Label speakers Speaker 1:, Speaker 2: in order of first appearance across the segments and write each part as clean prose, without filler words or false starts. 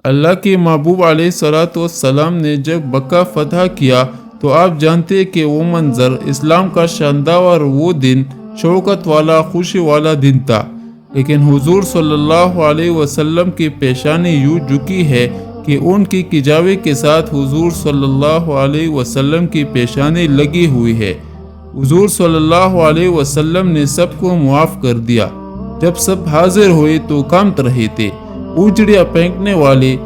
Speaker 1: اللہ کے محبوب علیہ الصلوۃ والسلام نے جب مکہ فتح کیا تو آپ جانتے کہ وہ منظر اسلام کا شاندار وہ دن شوکت والا خوشی والا دن تھا، لیکن حضور صلی اللہ علیہ وسلم کی پیشانی یوں جھکی ہے کہ ان کی کجاوے کے ساتھ حضور صلی اللہ علیہ وسلم کی پیشانی لگی ہوئی ہے۔ حضور صلی اللہ علیہ وسلم نے سب کو معاف کر دیا۔ جب سب حاضر ہوئے تو کانپ رہے تھے، اونچڑیاں پھینکنے والے،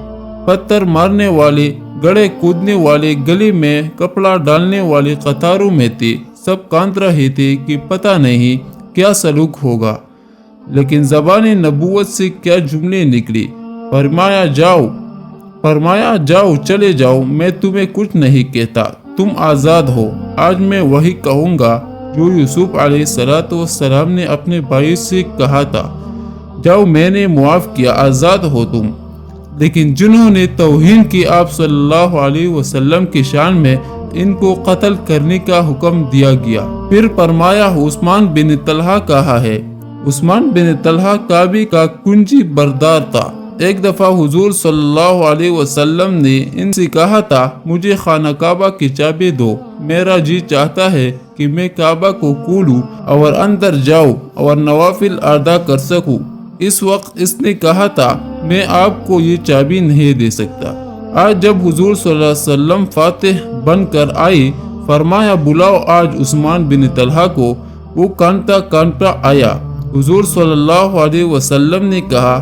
Speaker 1: پتھر مارنے والے، گڑھے کودنے والے، گلی میں کپڑا ڈالنے والے قطاروں میں تھے۔ سب کانپ رہے تھے کہ پتہ نہیں کیا سلوک ہوگا، لیکن زبان نبوت سے کیا جملے نکلی۔ فرمایا جاؤ چلے جاؤ، میں تمہیں کچھ نہیں کہتا، تم آزاد ہو۔ آج میں وہی کہوں گا جو یوسف علیہ السلام نے اپنے بھائی سے کہا تھا، جاؤ میں نے معاف کیا، آزاد ہو تم۔ لیکن جنہوں نے توہین کی آپ صلی اللہ علیہ وسلم کی شان میں، ان کو قتل کرنے کا حکم دیا گیا۔ پھر فرمایا عثمان بن طلحہ کہا ہے۔ عثمان بن طلحہ کعبے کا کنجی بردار تھا۔ ایک دفعہ حضور صلی اللہ علیہ وسلم نے ان سے کہا تھا، مجھے خانہ کعبہ کی چابی دو، میرا جی چاہتا ہے کہ میں کعبہ کو کھولوں اور اندر جاؤں اور نوافل ادا کر سکوں۔ اس وقت اس نے کہا تھا، میں آپ کو یہ چابی نہیں دے سکتا۔ آج جب حضور صلی اللہ علیہ وسلم فاتح بن کر آئے، فرمایا بلاؤ آج عثمان بن طلحہ کو۔ وہ کانپتا آیا۔ حضور صلی اللہ علیہ وسلم نے کہا،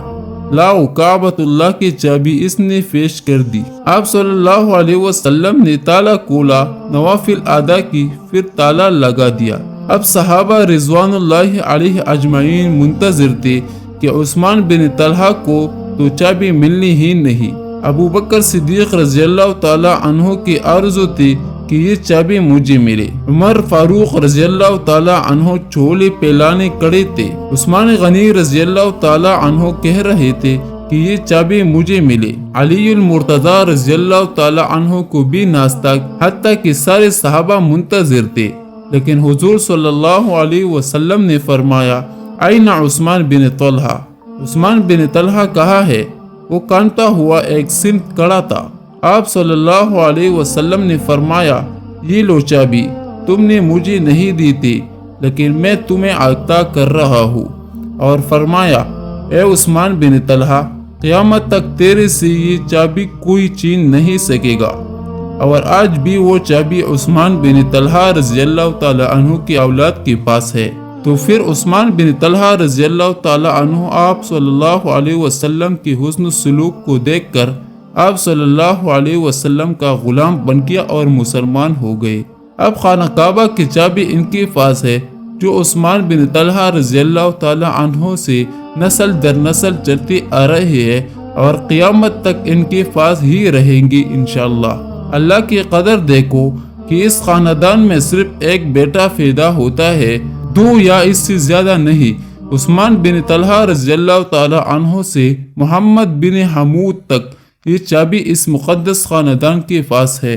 Speaker 1: لاؤ کعبۃ اللہ کی چابی۔ اس نے پیش کر دی۔ آپ صلی اللہ علیہ وسلم نے تالا کھولا، نوافل ادا کی، پھر تالا لگا دیا۔ اب صحابہ رضوان اللہ علیہ اجمعین منتظر تھے کہ عثمان بن طلحہ کو تو چابی ملنی ہی نہیں۔ ابو بکر صدیق رضی اللہ تعالی عنہ کی آرزو تھی کہ یہ چابی مجھے ملے۔ عمر فاروق رضی اللہ تعالی عنہ چولے پھیلانے کڑے تھے۔ عثمان غنی رضی اللہ تعالی عنہ کہہ رہے تھے کہ یہ چابی مجھے ملے۔ علی المرتضی رضی اللہ تعالی عنہ کو بھی ناستہ، حتیٰ کہ سارے صحابہ منتظر تھے، لیکن حضور صلی اللہ علیہ وسلم نے فرمایا، این عثمان بن طلحہ؟ عثمان بن طلحہ کہا ہے؟ وہ کانپتا ہوا ایک سمت کھڑا تھا۔ آپ صلی اللہ علیہ وسلم نے فرمایا، یہ لو چابی، تم نے مجھے نہیں دی تھی، لیکن میں تمہیں عطا کر رہا ہوں۔ اور فرمایا، اے عثمان بن طلحہ، قیامت تک تیرے سے یہ چابی کوئی چھین نہیں سکے گا۔ اور آج بھی وہ چابی عثمان بن طلحہ رضی اللہ تعالی عنہ کی اولاد کے پاس ہے۔ تو پھر عثمان بن طلحہ رضی اللہ تعالی عنہ آپ صلی اللہ علیہ وسلم کی حسن سلوک کو دیکھ کر آپ صلی اللہ علیہ وسلم کا غلام بن گیا اور مسلمان ہو گئے۔ اب خانہ کعبہ کی چابی ان کے پاس ہے، جو عثمان بن طلحہ رضی اللہ تعالی عنہ سے نسل در نسل چلتی آ رہی ہے اور قیامت تک ان کے پاس ہی رہیں گی انشاءاللہ۔ اللہ کی قدر دیکھو کہ اس خاندان میں صرف ایک بیٹا پیدا ہوتا ہے، دو یا اس سے زیادہ نہیں۔ عثمان بن طلحہ رضی اللہ تعالی عنہ سے محمد بن حمود تک یہ چابی اس مقدس خاندان کے پاس ہے۔